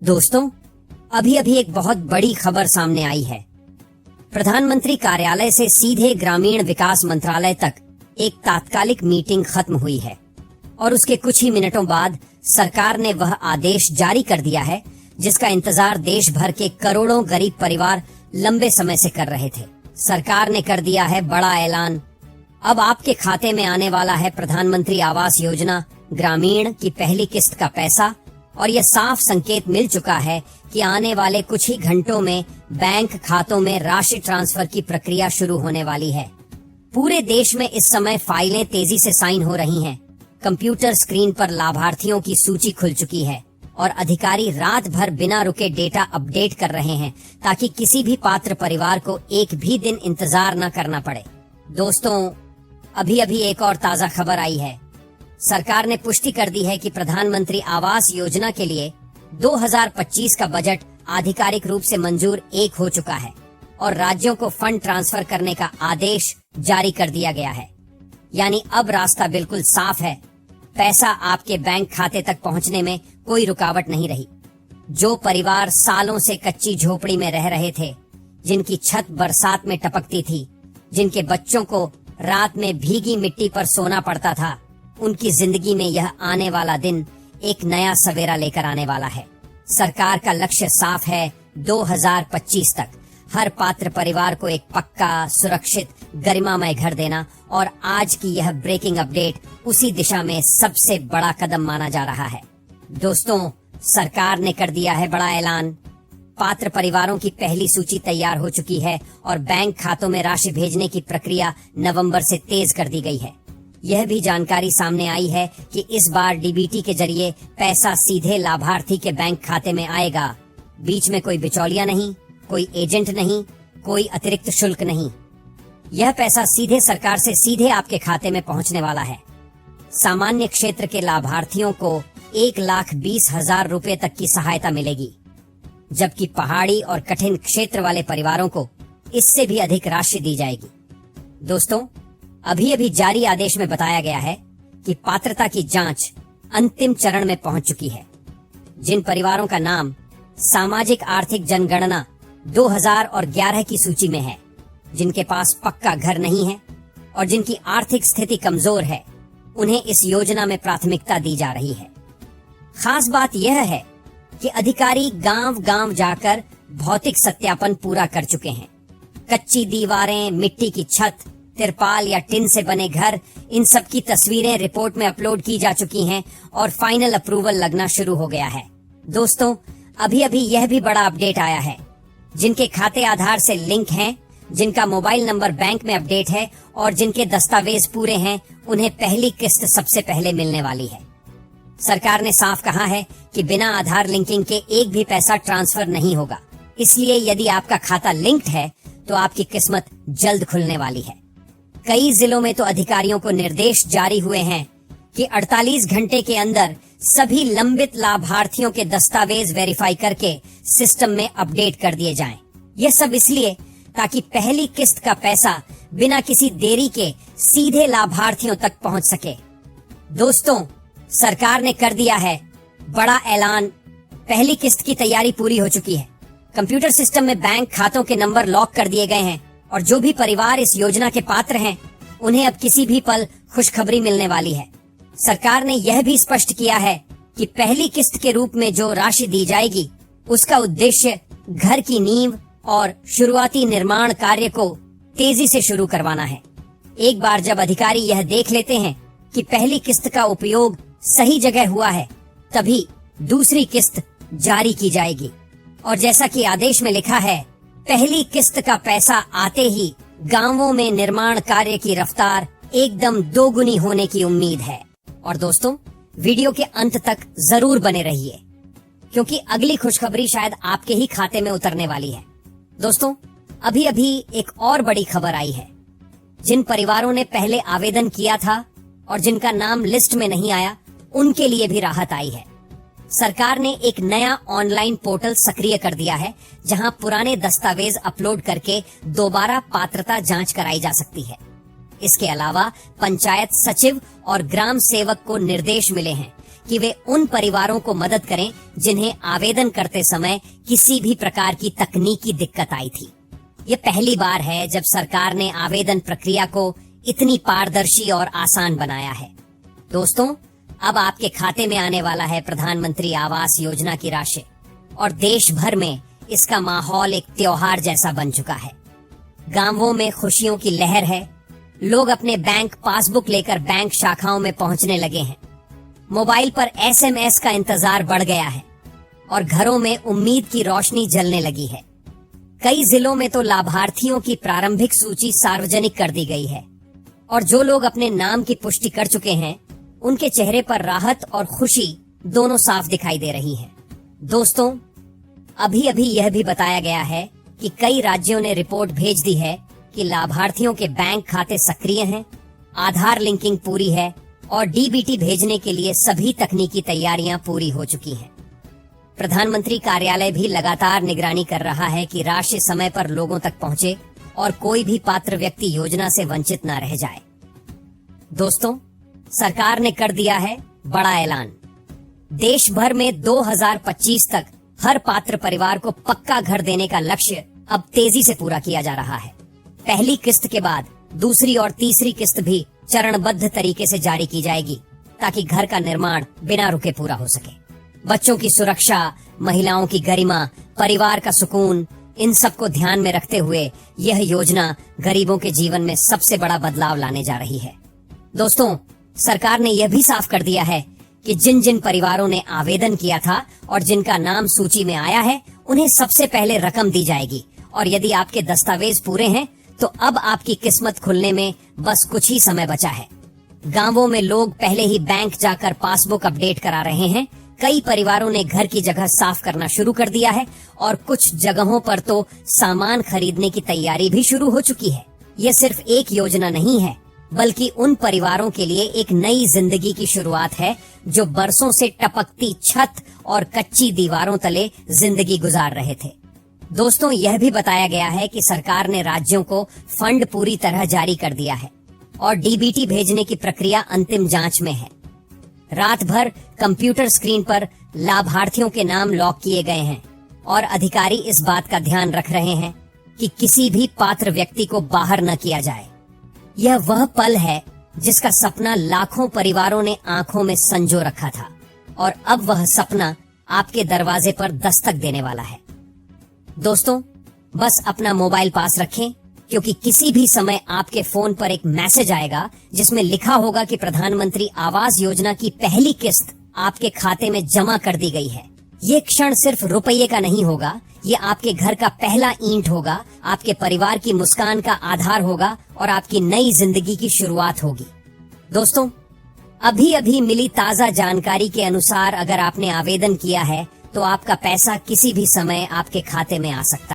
दोस्तों, अभी अभी एक बहुत बड़ी खबर सामने आई है। प्रधानमंत्री कार्यालय से सीधे ग्रामीण विकास मंत्रालय तक एक तात्कालिक मीटिंग खत्म हुई है और उसके कुछ ही मिनटों बाद सरकार ने वह आदेश जारी कर दिया है जिसका इंतजार देश भर के करोड़ों गरीब परिवार लंबे समय से कर रहे थे। सरकार ने कर दिया है बड़ा ऐलान। अब आपके खाते में आने वाला है प्रधानमंत्री आवास योजना ग्रामीण की पहली किस्त का पैसा और यह साफ संकेत मिल चुका है कि आने वाले कुछ ही घंटों में बैंक खातों में राशि ट्रांसफर की प्रक्रिया शुरू होने वाली है। पूरे देश में इस समय फाइलें तेजी से साइन हो रही हैं। कंप्यूटर स्क्रीन पर लाभार्थियों की सूची खुल चुकी है और अधिकारी रात भर बिना रुके डेटा अपडेट कर रहे हैं ताकि किसी भी पात्र परिवार को एक भी दिन इंतजार न करना पड़े। दोस्तों, अभी अभी एक और ताजा खबर आई है। सरकार ने पुष्टि कर दी है कि प्रधानमंत्री आवास योजना के लिए 2025 का बजट आधिकारिक रूप से मंजूर हो चुका है और राज्यों को फंड ट्रांसफर करने का आदेश जारी कर दिया गया है। यानी अब रास्ता बिल्कुल साफ है। पैसा आपके बैंक खाते तक पहुंचने में कोई रुकावट नहीं रही। जो परिवार सालों से कच्ची झोपड़ी में रह रहे थे, जिनकी छत बरसात में टपकती थी, जिनके बच्चों को रात में भीगी मिट्टी पर सोना पड़ता था, उनकी जिंदगी में यह आने वाला दिन एक नया सवेरा लेकर आने वाला है। सरकार का लक्ष्य साफ है, 2025 तक हर पात्र परिवार को एक पक्का, सुरक्षित, गरिमामय घर देना और आज की यह ब्रेकिंग अपडेट उसी दिशा में सबसे बड़ा कदम माना जा रहा है। दोस्तों, सरकार ने कर दिया है बड़ा ऐलान। पात्र परिवारों की पहली सूची तैयार हो चुकी है और बैंक खातों में राशि भेजने की प्रक्रिया नवंबर से तेज कर दी गई है। यह भी जानकारी सामने आई है कि इस बार डीबीटी के जरिए पैसा सीधे लाभार्थी के बैंक खाते में आएगा। बीच में कोई बिचौलिया नहीं, कोई एजेंट नहीं, कोई अतिरिक्त शुल्क नहीं। यह पैसा सीधे सरकार से सीधे आपके खाते में पहुंचने वाला है। सामान्य क्षेत्र के लाभार्थियों को 1,20,000 रुपए तक की सहायता मिलेगी, जबकि पहाड़ी और कठिन क्षेत्र वाले परिवारों को इससे भी अधिक राशि दी जाएगी। दोस्तों, अभी अभी जारी आदेश में बताया गया है कि पात्रता की जांच अंतिम चरण में पहुंच चुकी है। जिन परिवारों का नाम सामाजिक आर्थिक जनगणना 2011 की सूची में है, जिनके पास पक्का घर नहीं है और जिनकी आर्थिक स्थिति कमजोर है, उन्हें इस योजना में प्राथमिकता दी जा रही है। खास बात यह है कि अधिकारी गांव-गांव जाकर भौतिक सत्यापन पूरा कर चुके हैं। कच्ची दीवारें, मिट्टी की छत, तिरपाल या टिन से बने घर, इन सब की तस्वीरें रिपोर्ट में अपलोड की जा चुकी हैं और फाइनल अप्रूवल लगना शुरू हो गया है। दोस्तों, अभी अभी यह भी बड़ा अपडेट आया है। जिनके खाते आधार से लिंक हैं, जिनका मोबाइल नंबर बैंक में अपडेट है और जिनके दस्तावेज पूरे हैं, उन्हें पहली किस्त सबसे पहले मिलने वाली है। सरकार ने साफ कहा है कि बिना आधार लिंकिंग के एक भी पैसा ट्रांसफर नहीं होगा। इसलिए यदि आपका खाता लिंक्ड है तो आपकी किस्मत जल्द खुलने वाली है। कई जिलों में तो अधिकारियों को निर्देश जारी हुए हैं कि 48 घंटे के अंदर सभी लंबित लाभार्थियों के दस्तावेज वेरीफाई करके सिस्टम में अपडेट कर दिए जाएं। यह सब इसलिए ताकि पहली किस्त का पैसा बिना किसी देरी के सीधे लाभार्थियों तक पहुंच सके। दोस्तों, सरकार ने कर दिया है बड़ा ऐलान। पहली किस्त की तैयारी पूरी हो चुकी है। कंप्यूटर सिस्टम में बैंक खातों के नंबर लॉक कर दिए गए हैं और जो भी परिवार इस योजना के पात्र हैं, उन्हें अब किसी भी पल खुशखबरी मिलने वाली है। सरकार ने यह भी स्पष्ट किया है कि पहली किस्त के रूप में जो राशि दी जाएगी, उसका उद्देश्य घर की नींव और शुरुआती निर्माण कार्य को तेजी से शुरू करवाना है। एक बार जब अधिकारी यह देख लेते हैं कि पहली किस्त का उपयोग सही जगह हुआ है, तभी दूसरी किस्त जारी की जाएगी। और जैसा कि आदेश में लिखा है, पहली किस्त का पैसा आते ही गांवों में निर्माण कार्य की रफ्तार एकदम दोगुनी होने की उम्मीद है। और दोस्तों, वीडियो के अंत तक जरूर बने रहिए, क्योंकि अगली खुशखबरी शायद आपके ही खाते में उतरने वाली है। दोस्तों, अभी अभी एक और बड़ी खबर आई है। जिन परिवारों ने पहले आवेदन किया था और जिनका नाम लिस्ट में नहीं आया, उनके लिए भी राहत आई है। सरकार ने एक नया ऑनलाइन पोर्टल सक्रिय कर दिया है, जहां पुराने दस्तावेज अपलोड करके दोबारा पात्रता जांच कराई जा सकती है। इसके अलावा पंचायत सचिव और ग्राम सेवक को निर्देश मिले हैं कि वे उन परिवारों को मदद करें जिन्हें आवेदन करते समय किसी भी प्रकार की तकनीकी दिक्कत आई थी। ये पहली बार है जब सरकार ने आवेदन प्रक्रिया को इतनी पारदर्शी और आसान बनाया है। दोस्तों, अब आपके खाते में आने वाला है प्रधानमंत्री आवास योजना की राशि और देश भर में इसका माहौल एक त्योहार जैसा बन चुका है। गांवों में खुशियों की लहर है। लोग अपने बैंक पासबुक लेकर बैंक शाखाओं में पहुंचने लगे हैं। मोबाइल पर SMS का इंतजार बढ़ गया है और घरों में उम्मीद की रोशनी जलने लगी है। कई जिलों में तो लाभार्थियों की प्रारंभिक सूची सार्वजनिक कर दी गई है और जो लोग अपने नाम की पुष्टि कर चुके हैं उनके चेहरे पर राहत और खुशी दोनों साफ दिखाई दे रही है। दोस्तों, अभी अभी यह भी बताया गया है कि कई राज्यों ने रिपोर्ट भेज दी है कि लाभार्थियों के बैंक खाते सक्रिय हैं, आधार लिंकिंग पूरी है और DBT भेजने के लिए सभी तकनीकी तैयारियां पूरी हो चुकी हैं। प्रधानमंत्री कार्यालय भी लगातार निगरानी कर रहा है कि राशि समय पर लोगों तक पहुंचे और कोई भी पात्र व्यक्ति योजना से वंचित न रह जाए। दोस्तों, सरकार ने कर दिया है बड़ा ऐलान। देश भर में 2025 तक हर पात्र परिवार को पक्का घर देने का लक्ष्य अब तेजी से पूरा किया जा रहा है। पहली किस्त के बाद दूसरी और तीसरी किस्त भी चरणबद्ध तरीके से जारी की जाएगी ताकि घर का निर्माण बिना रुके पूरा हो सके। बच्चों की सुरक्षा, महिलाओं की गरिमा, परिवार का सुकून, इन सब को ध्यान में रखते हुए यह योजना गरीबों के जीवन में सबसे बड़ा बदलाव लाने जा रही है। दोस्तों, सरकार ने यह भी साफ कर दिया है कि जिन जिन परिवारों ने आवेदन किया था और जिनका नाम सूची में आया है उन्हें सबसे पहले रकम दी जाएगी और यदि आपके दस्तावेज पूरे हैं तो अब आपकी किस्मत खुलने में बस कुछ ही समय बचा है। गांवों में लोग पहले ही बैंक जाकर पासबुक अपडेट करा रहे हैं। कई परिवारों ने घर की जगह साफ करना शुरू कर दिया है और कुछ जगहों पर तो सामान खरीदने की तैयारी भी शुरू हो चुकी है। यह सिर्फ एक योजना नहीं है बल्कि उन परिवारों के लिए एक नई जिंदगी की शुरुआत है जो बरसों से टपकती छत और कच्ची दीवारों तले जिंदगी गुजार रहे थे। दोस्तों, यह भी बताया गया है कि सरकार ने राज्यों को फंड पूरी तरह जारी कर दिया है और DBT भेजने की प्रक्रिया अंतिम जांच में है। रात भर कंप्यूटर स्क्रीन पर लाभार्थियों के नाम लॉक किए गए हैं और अधिकारी इस बात का ध्यान रख रहे हैं कि किसी भी पात्र व्यक्ति को बाहर न किया जाए। यह वह पल है जिसका सपना लाखों परिवारों ने आंखों में संजो रखा था और अब वह सपना आपके दरवाजे पर दस्तक देने वाला है। दोस्तों, बस अपना मोबाइल पास रखें क्योंकि किसी भी समय आपके फोन पर एक मैसेज आएगा जिसमें लिखा होगा कि प्रधानमंत्री आवास योजना की पहली किस्त आपके खाते में जमा कर दी गई है। ये क्षण सिर्फ रुपये का नहीं होगा, ये आपके घर का पहला ईंट होगा, आपके परिवार की मुस्कान का आधार होगा और आपकी नई जिंदगी की शुरुआत होगी। दोस्तों, अभी अभी मिली ताजा जानकारी के अनुसार अगर आपने आवेदन किया है तो आपका पैसा किसी भी समय आपके खाते में आ सकता है।